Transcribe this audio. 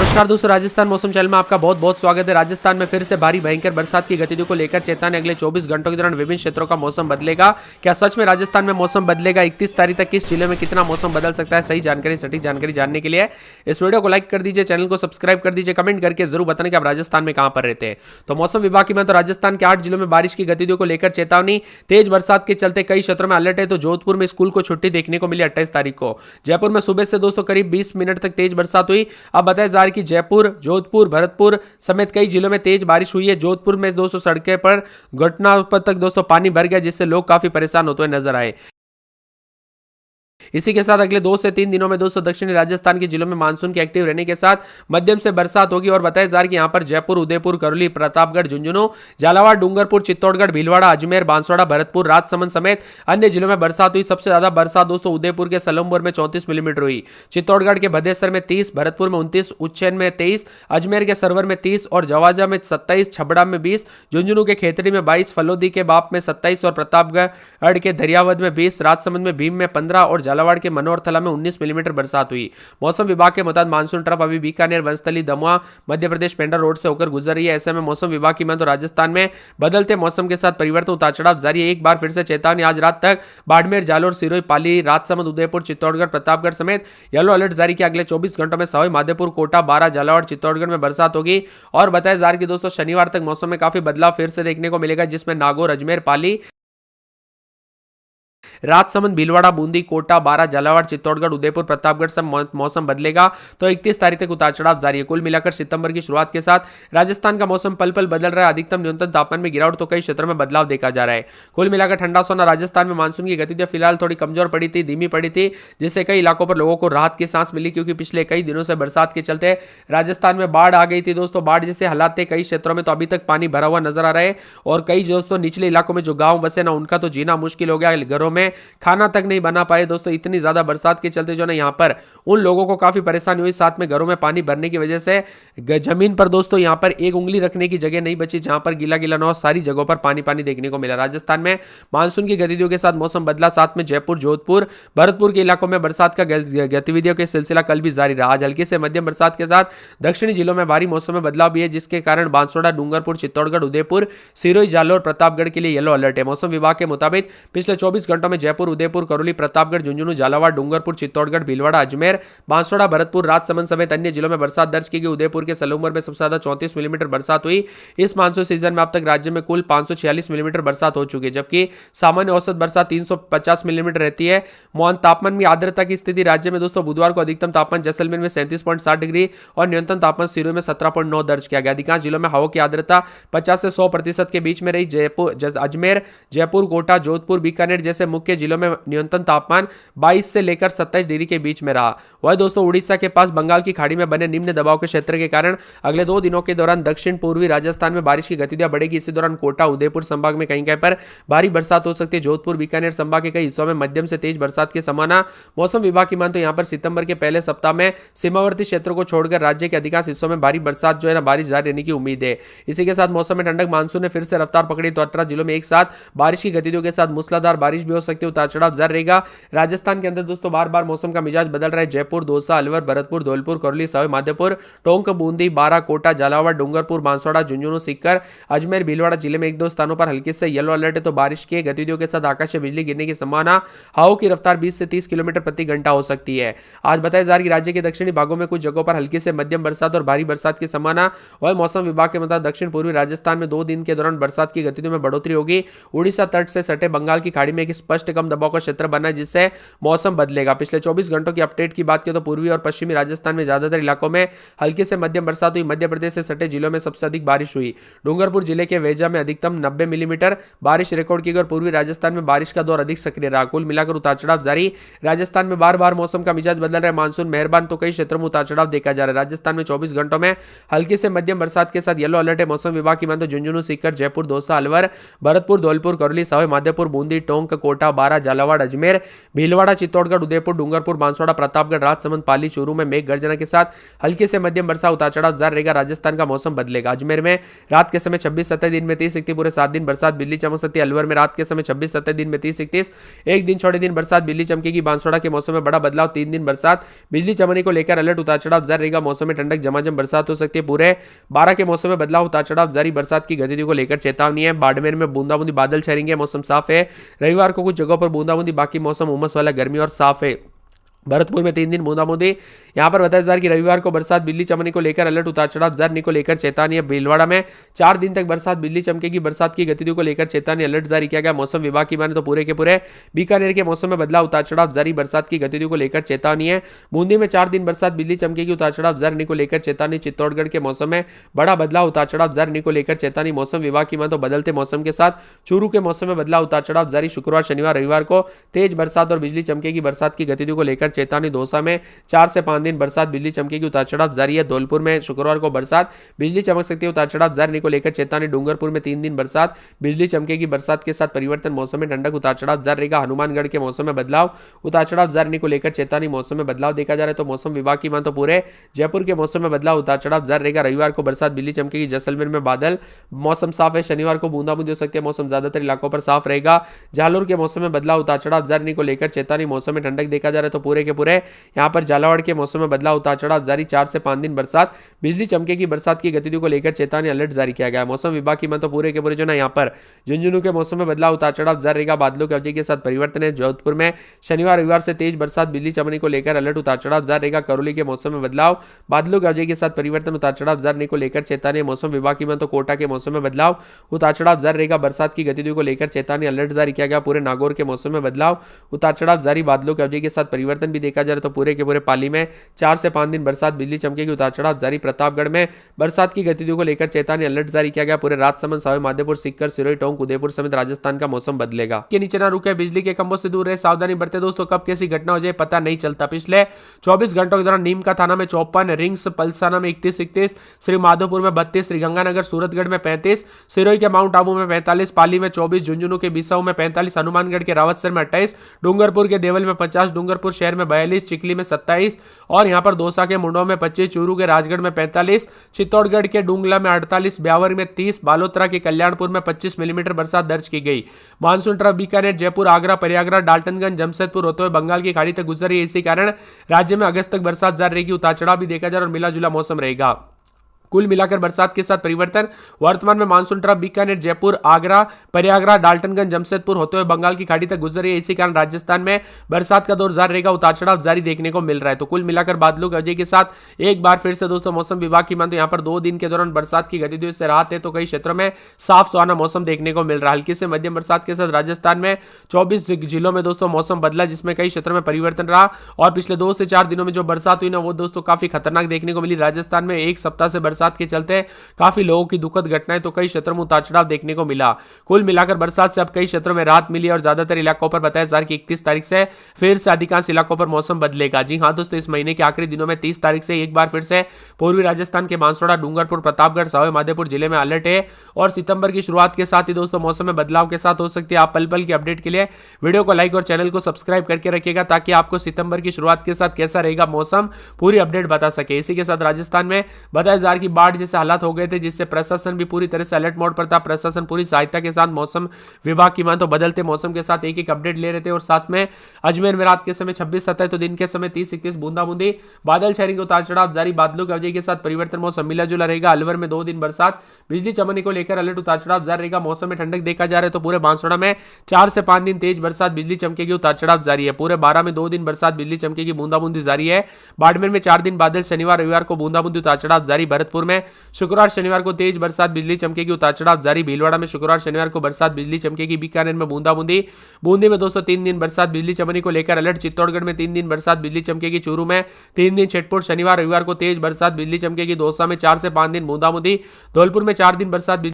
नमस्कार दोस्तों, राजस्थान मौसम चैनल में आपका बहुत बहुत स्वागत है। राजस्थान में फिर से भारी भयंकर बरसात की गतिविधियों को लेकर चेतावनी। अगले 24 घंटों के दौरान विभिन्न क्षेत्रों का मौसम बदलेगा। क्या सच में राजस्थान में मौसम बदलेगा? 31 तारीख तक किस जिले में कितना मौसम बदल सकता है? सही जानकारी, सटीक जानकारी जानने के लिए इस वीडियो को लाइक कर दीजिए, चैनल को सब्सक्राइब कर दीजिए, कमेंट करके जरूर बताना कि आप राजस्थान में कहां पर रहते हैं। तो मौसम विभाग की मैं तो राजस्थान के 8 जिलों में बारिश की गतिविधियों को लेकर चेतावनी। तेज बरसात के चलते कई क्षेत्रों में अलर्ट है। तो जोधपुर में स्कूल को छुट्टी देखने को मिली 28 तारीख को। जयपुर में सुबह से दोस्तों करीब 20 मिनट तक तेज बरसात हुई। अब बताया जा रहा है कि जयपुर, जोधपुर, भरतपुर समेत कई जिलों में तेज बारिश हुई है। जोधपुर में दोस्तों सड़कें पर घटनाओं तक दोस्तों पानी भर गया, जिससे लोग काफी परेशान होते हुए नजर आए। इसी के साथ अगले 2 से 3 दिनों में दोस्तों दक्षिणी राजस्थान के जिलों में मानसून के एक्टिव रहने के साथ मध्यम से बरसात होगी। और बताया जा रहा है कि यहां पर जयपुर, उदयपुर, करौली, प्रतापगढ़, झुंझुनू, झालावाड़, डूंगरपुर, चित्तौड़गढ़, भीलवाड़ा, अजमेर, बांसवाड़ा, भरतपुर, राजसमंद समेत अन्य जिलों में बरसात हुई। सबसे ज्यादा बरसात दोस्तों उदयपुर के सलमपुर में 34 मिलीमीटर हुई। चित्तौड़गढ़ के भदेसर में 30, भरतपुर में 29, उज्जैन में 23, अजमेर के सरवर में 30 और जवाजा में 27, छबड़ा में 20, झुंझुनू के खेतड़ी में 22, फलोदी के बाप में 27 और प्रतापगढ़ के दरियावद में 20, राजसमंद में भीम में 15 और झालावाड़ के मनोरथला में 19 मिलीमीटर बरसात हुई। मौसम विभाग के मुताबिक मानसून ट्रफ अभी बीकानेर, वंस्थली, दमुआ, मध्य प्रदेश, पेंडा रोड से होकर गुजर रही है। ऐसे में मौसम विभाग की माने तो राजस्थान में बदलते मौसम के साथ परिवर्तन, उतार चढ़ाव जारी है। एक बार फिर से चेतावनी। आज रात तक बाड़मेर, जालोर, सिरोही, पाली, राजसमंद, उदयपुर, चित्तौड़गढ़, प्रतापगढ़ समेत येलो अलर्ट जारी किया। अगले 24 घंटों में सवाई माधोपुर, कोटा, बारा, झालावाड़, चित्तौड़गढ़ में बरसात होगी। और बताया जा रहा है कि दोस्तों शनिवार तक मौसम में काफी बदलाव फिर से देखने को मिलेगा, जिसमें नागौर, अजमेर, पाली, राजसमंद, भीलवाड़ा, बूंदी, कोटा, बारा, झालावाड़, चित्तौड़गढ़, उदयपुर, प्रतापगढ़ से मौसम बदलेगा। तो 31 तारीख तक उतार चढ़ाव जारी है। कुल मिलाकर सितंबर की शुरुआत के साथ राजस्थान का मौसम पल पल बदल रहा है। अधिकतम न्यूनतम तापमान में गिरावट तो कई क्षेत्रों में बदलाव देखा जा रहा है। कुल मिलाकर ठंडा सोना राजस्थान में मानसून की गतिविधियां फिलहाल थोड़ी कमजोर पड़ी थी, धीमी पड़ी थी, जिससे कई इलाकों पर लोगों को राहत की सांस मिली, क्योंकि पिछले कई दिनों से बरसात के चलते राजस्थान में बाढ़ आ गई थी दोस्तों। बाढ़ जैसे हालात थे कई क्षेत्रों में, तो अभी तक पानी भरा हुआ नजर आ रहा है। और कई दोस्तों निचले इलाकों में जो गांव बसे ना, उनका तो जीना मुश्किल हो गया। घरों में खाना तक नहीं बना पाए दोस्तों। इतनी ज्यादा बरसात के चलते जो ना यहाँ पर उन लोगों को काफी परेशानी हुई। साथ में घरों में पानी भरने की वजह से जमीन पर दोस्तों यहाँ पर एक उंगली रखने की जगह नहीं बची, जहां पर गीला गीला ना हो। सारी जगहों पर पानी पानी देखने को मिला। राजस्थान में मानसून की गतिविधियों के साथ मौसम बदला। साथ में जयपुर, जोधपुर, भरतपुर के इलाकों में बरसात का गतिविधियों के सिलसिला कल भी जारी रहा। आज हल्की से मध्यम बरसात के साथ दक्षिणी जिलों में भारी मौसम में बदलाव भी है, जिसके कारण बांसवाड़ा, डूंगरपुर, चित्तौड़गढ़, उदयपुर, सिरोही, जालोर, प्रतापगढ़ के लिए येलो अलर्ट है। मौसम विभाग के मुताबिक पिछले 24 घंटों में जयपुर, उदयपुर, करौली, प्रतापगढ़, झुंझुनू, झालावाड़, डूंगरपुर, चित्तौड़गढ़, भीलवाड़ा, अजमेर, बांसवाड़ा, भरतपुर, राजसमंद समेत अन्य जिलों में बरसात दर्ज की गई। उदयपुर के सलूमर में सबसे ज्यादा 34 मिलीमीटर बरसात हुई। इस मानसून सीजन में अब तक राज्य में कुल 546 मिलीमीटर बरसात हो चुकी है, जबकि सामान्य औसत बरसात 350 मिलीमीटर रहती है। मौन तापमान में आर्द्रता की स्थिति राज्य में दोस्तों बुधवार को अधिकतम तापमान जैसलमेर में 37.7 डिग्री और न्यूनतम तापमान सिरोही में 17.9 दर्ज किया गया। अधिकांश जिलों में हवा की आर्द्रता 50 से 100% के बीच में रही। अजमेर, जयपुर, कोटा, जोधपुर, बीकानेर जैसे मुख्य जिलों में न्यूनतम तापमान 22 से लेकर 27 डिग्री के बीच में रहा। वह दोस्तों उड़ीसा के पास बंगाल की खाड़ी में बने निम्न दबाव के क्षेत्र के कारण अगले 2 दिनों के दौरान दक्षिण पूर्वी राजस्थान में बारिश की गतिविधियां बढ़ेगी। इसी दौरान कोटा, उदयपुर संभाग में कहीं कहीं पर भारी बरसात हो सकती है। जोधपुर, बीकानेर संभाग के कई हिस्सों में मध्यम से तेज बरसात की संभावना। मौसम विभाग की माने तो यहां पर सितंबर के पहले सप्ताह में सीमावर्ती क्षेत्रों को छोड़कर राज्य के अधिकांश हिस्सों में भारी बरसात जो है ना बारिश जारी रहने की उम्मीद है। इसी के साथ मौसम में ठंडक मानसून ने फिर से रफ्तार पकड़ी, तो 18 जिलों में एक साथ बारिश की गतिविधियों के साथ मूसलाधार बारिश भी हो सकती है। उतार चढ़ाव जारी रहेगा। राजस्थान के अंदर दोस्तों बार बार मौसम का मिजाज बदल रहा है। जयपुर, दौसा, अलवर, भरतपुर, धौलपुर, करौली, सवाई माधोपुर, टोंक, बूंदी, बारा, कोटा, झालावाड़, डूंगरपुर, बांसवाड़ा, झुंझुनू, सीकर, अजमेर, भीलवाड़ा जिले में 1-2 स्थानों पर हल्के से येलो अलर्ट है। तो बारिश की गतिविधियों के साथ आकाशीय बिजली गिरने की संभावना। हवाओं की रफ्तार 20 से 30 किलोमीटर प्रति घंटा हो सकती है। आज बताया जा रहा है कि राज्य के दक्षिणी भागों में कुछ जगहों पर हल्की से मध्यम बरसात और भारी बरसात की संभावना। वह मौसम विभाग के मुताबिक दक्षिण पूर्वी राजस्थान में 2 दिन के दौरान बरसात की गतिविधियों में बढ़ोतरी होगी। उड़ीसा तट से सटे बंगाल की खाड़ी में एक स्पष्ट कम दबाव का क्षेत्र बना है, जिससे मौसम बदलेगा। पिछले 24 घंटों की अपडेट की बात करें तो पूर्वी और पश्चिमी राजस्थान में ज्यादातर इलाकों में हल्की से मध्यम बरसात हुई। मध्य प्रदेश से सटे जिलों में सबसे अधिक बारिश हुई। डूंगरपुर जिले के वेजा में अधिकतम 90 मिलीमीटर बारिश रिकॉर्ड की गई और पूर्वी राजस्थान में बारिश का दौर अधिक सक्रिय रहा। कुल मिलाकर उतार चढ़ाव जारी। राजस्थान में बार बार मौसम का मिजाज बदल रहा है। मानसून मेहरबान तो कई क्षेत्रों में उतार चढ़ाव देखा जा रहा है। राजस्थान में 24 घंटों में हल्की से मध्यम बरसात के साथ येलो अलर्ट है। मौसम विभाग की माने तो झुंझुनू, सीकर, जयपुर, दौसा, अलवर, भरतपुर, धौलपुर, करौली, सवाई माधोपुर, बूंदी, टोंक, कोटा, कोटा, बारा, झालावाड़, अजमेर, भीलवाड़ा, चित्तौड़गढ़, उदयपुर, डूंगरपुर, बांसवाड़ा, प्रतापगढ़, राजसमंद, पाली, चूरू में मेघ गर्जना के साथ हल्की से मध्यम वर्षा, उतार चढ़ाव जारी रहेगा। राजस्थान का मौसम बदलेगा। अजमेर में रात के समय 26-27, दिन में 30-31, पूरे 7 दिन बरसात, बिजली चमक सकती है। अलवर में रात के समय 26-27, दिन में 30-31, एक दिन छोड़े दिन बरसात, बिजली चमकेगी। बांसवाड़ा के मौसम में बड़ा बदलाव, 3 दिन बरसात, बिजली चमकने को लेकर अलर्ट, उतार चढ़ाव जारी रहेगा। मौसम में ठंडक, झमाझम बरसात हो सकती है। पूरे 12 के मौसम में बदलाव, उतार चढ़ाव जारी, बरसात की गतिविधियों को लेकर चेतावनी है। बाड़मेर में बूंदाबूंदी, बादल छाएंगे, मौसम साफ है। रविवार को कुछ जगहों पर बूंदाबूंदी, बाकी मौसम उमस वाला, गर्मी और साफ है। भरतपुर में 3 दिन बूंदाबूंदी। यहां पर बताया जा रहा है कि रविवार को बरसात, बिजली चमकने को लेकर अलर्ट, उतार चढ़ाव जारी को लेकर चेतावनी है। भीलवाड़ा में 4 दिन तक बरसात, बिजली चमकेगी, बरसात की गतिविधियों को लेकर चेतावनी, अलर्ट जारी किया गया। मौसम विभाग की माने तो पूरे के पूरे बीकानेर के मौसम में बदलाव, उतार चढ़ाव जारी, बरसात की गतिविधियों को लेकर चेतावनी है। बूंदी में 4 दिन बरसात, बिजली चमकेगी, उतार चढ़ाव जारी को लेकर चेतावनी। चित्तौड़गढ़ के मौसम में बड़ा बदलाव, उतार चढ़ाव जारी को लेकर चेतावनी। मौसम विभाग की माने तो बदलते मौसम के साथ चूरू के मौसम में बदलाव, उतार चढ़ाव जारी। शुक्रवार, शनिवार, रविवार को तेज बरसात और बिजली चमकेगी, बरसात की गतिविधियों को लेकर चेतावनी। दौसा में 4 से 5 दिन बरसात, बिजली चमकेगी, उतार चढ़ाव जारी है। धौलपुर में शुक्रवार को बरसात, बिजली चमक सकती है, उतार चढ़ाव जारी को लेकर चेतावनी। डूंगरपुर में 3 दिन बरसात, बिजली चमकेगी, बरसात के साथ परिवर्तन, मौसम में ठंडक, उतार चढ़ाव जारी रहेगा। हनुमानगढ़ के मौसम में बदलाव, उतार चढ़ाव जारी को लेकर चेतावनी। मौसम में बदलाव देखा जा रहा है तो मौसम विभाग की मान तो पूरे जयपुर के मौसम में बदलाव, उतार चढ़ाव जारी रहेगा। रविवार को बरसात, बिजली चमकेगी, जैसलमेर में बादल, मौसम साफ है। शनिवार को बूंदाबूंदी हो सकती है, मौसम ज्यादातर इलाकों पर साफ रहेगा। जालोर के मौसम में बदलाव, उतार चढ़ाव जारी को लेकर चेतावनी। मौसम में ठंडक देखा जा रहा है तो पूरे के पूरे यहां पर झालावाड़ के मौसम में बदलाव, उतार चढ़ाव जारी। 4 से 5 दिन बरसात, बिजली चमकेगी, बरसात की गतिविधियों को लेकर चेतावनी, अलर्ट जारी किया गया। मौसम विभाग की तो पूरे के पूरे जो ना यहाँ पर झुंझुनू के मौसम में बदलाव, उतार चढ़ाव जारी रहेगा। बादलों की अवधि के साथ परिवर्तन है। जोधपुर में शनिवार रविवार से तेज बरसात, बिजली चमकने को लेकर अलर्ट, उतार चढ़ाव जारी रहेगा। करौली के मौसम में बदलाव, बादलों की अवधि के साथ परिवर्तन, उतार चढ़ाव जारी को लेकर चेतावनी। मौसम विभाग की तो कोटा के मौसम में बदलाव, उतार चढ़ाव जारी रहेगा। बरसात की गतिविधियों को लेकर चेतावनी, अलर्ट जारी किया गया। पूरे नागौर के मौसम में बदलाव, उतार चढ़ाव जारी, बादलों की अवधि के साथ परिवर्तन भी देखा जा रहा है तो पूरे के पूरे पाली में 4 से 5 दिन बरसात, बिजली चमकेगी, उतार चढ़ाव जारी। प्रतापगढ़ में बरसात की गतिविधियों को लेकर चेतावनी, अलर्ट जारी किया गया। पूरे राजसमंद, सवाई माधोपुर, सीकर, सिरोही, टोंक, उदयपुर समेत राजस्थान का मौसम बदलेगा। के नीचे ना रुके, बिजली के खंभों से दूर रहे, सावधानी बरते दोस्तों। कब कैसी घटना हो जाए पता नहीं चलता। पिछले 24 घंटों के दौरान नीम का थाना में 54, रिंग्स पलसाना में 31, श्री माधोपुर में 32, श्रीगंगानगर सूरतगढ़ में 35, सिरोही के माउंट आबू में 45, पाली में 24, झुंझुनू के बिसाऊ में 45, हनुमानगढ़ के रावतसर में 28, डूंगरपुर के देवल में 50, डूंगरपुर शहर में 42, चिकली में 27 और यहां पर दौसा के मुंडो में 25, चूरू के राजगढ़ में 45, चित्तौड़गढ़ के डूंगला में 48, ब्यावर में 30, बालोतरा के कल्याणपुर में 25 मिलीमीटर बरसात दर्ज की गई। मानसून ट्रफ बीकानेर, जयपुर, आगरा, प्रयागराज, डाल्टनगंज, जमशेदपुर होते हुए बंगाल की खाड़ी तक गुजर रही है। इसी कारण राज्य में अगस्त तक बरसात जारी रहेगी, उतार चढ़ाव भी देखा जा रहा है और मिला जुला मौसम रहेगा। कुल मिलाकर बरसात के साथ परिवर्तन। वर्तमान में मानसून ट्रफ बीकानेर, जयपुर, आगरा, प्रयागराज, डाल्टनगंज, जमशेदपुर होते हुए बंगाल की खाड़ी तक गुजर रही है। इसी कारण राजस्थान में बरसात का दौर जारी रहेगा, उतार चढ़ाव जारी देखने को मिल रहा है। तो कुल मिलाकर बादलों की वजह के साथ एक बार फिर से दोस्तों मौसम विभाग की माने तो यहाँ पर 2 दिन के दौरान बरसात की गतिविधियों से राहत है तो कई क्षेत्रों में साफ सुहाना मौसम देखने को मिल रहा है। हल्की से मध्यम बरसात के साथ राजस्थान में 24 जिलों में दोस्तों मौसम बदला, जिसमें कई क्षेत्रों में परिवर्तन रहा और पिछले 2 से 4 दिनों में जो बरसात हुई ना वो दोस्तों काफी खतरनाक देखने को मिली। राजस्थान में एक सप्ताह से बरसात के चलते काफी लोगों की दुखद घटनाएं तो कई क्षेत्रों में उतार चढ़ाव देखने को मिला। कुल मिलाकर बरसात से अब कई क्षेत्रों में राहत मिली और ज्यादातर इलाकों पर बताया जा रहा है कि 31 तारीख से फिर से अधिकांश इलाकों पर मौसम बदलेगा। जी हां दोस्तों, इस महीने के आखिरी दिनों में 30 तारीख से एक बार फिर से पूर्वी राजस्थान के बांसवाड़ा, डूंगरपुर, प्रतापगढ़, सवाई माधोपुर जिले में अलर्ट है और सितंबर की शुरुआत के साथ ही दोस्तों मौसम में बदलाव के साथ हो सकती है। आप पल पल की अपडेट के लिए वीडियो को लाइक और चैनल को सब्सक्राइब करके रखिएगा ताकि आपको सितंबर की शुरुआत के साथ कैसा रहेगा मौसम पूरी अपडेट बता सके। इसी के साथ राजस्थान में बताया जा रहा है कि बाढ़ जैसे हालात हो गए थे जिससे प्रशासन भी पूरी तरह से अलर्ट मोड पर था। प्रशासन पूरी सहायता के साथ मौसम विभाग की मान तो बदलते मौसम के साथ एक एक अपडेट ले रहे थे और साथ में अजमेर में रात के समय 26-27 तो दिन के समय 30-31 बूंदाबूंदी, बादल छाएंगे, उतार चढ़ाव जारी, बादलों की अवधि के साथ परिवर्तन, मौसम मिला जुला रहेगा। अलवर में 2 दिन बरसात, बिजली चमकने को लेकर अलर्ट, उतार चढ़ाव जारी रहेगा। मौसम में ठंडक देखा जा रहा है तो पूरे बांसवाड़ा में 4 से 5 दिन तेज बरसात, बिजली चमकेगी, उतार चढ़ाव जारी है। पूरे 12 में 2 दिन बरसात, बिजली चमकेगी, बूंदाबूंदी जारी है। बाड़मेर में 4 दिन बादल, शनिवार रविवार को बूंदाबूंदी, उतार चढ़ाव जारी। भरतपुर में शुक्रवार शनिवार को तेज बरसात, बिजली चमकेगी, उतार चढ़ाव जारी। भीलवाड़ा में शुक्रवार शनिवार को बरसात, बिजली चमकेगी। बीकानेर में बूंदाबूंदी, बूंदी में 203 दिन बरसात, बिजली चमकने को लेकर अलर्ट। चित्तौड़गढ़ में 3 दिन बरसात, बिजली चमकेगी। चूरू में 3 दिन छिटपुट, शनिवार रविवार को तेज बरसात, बिजली चमकेगी। दौसा में 4 से 5 दिन बूंदाबूंदी। धौलपुर में 4 दिन बरसात।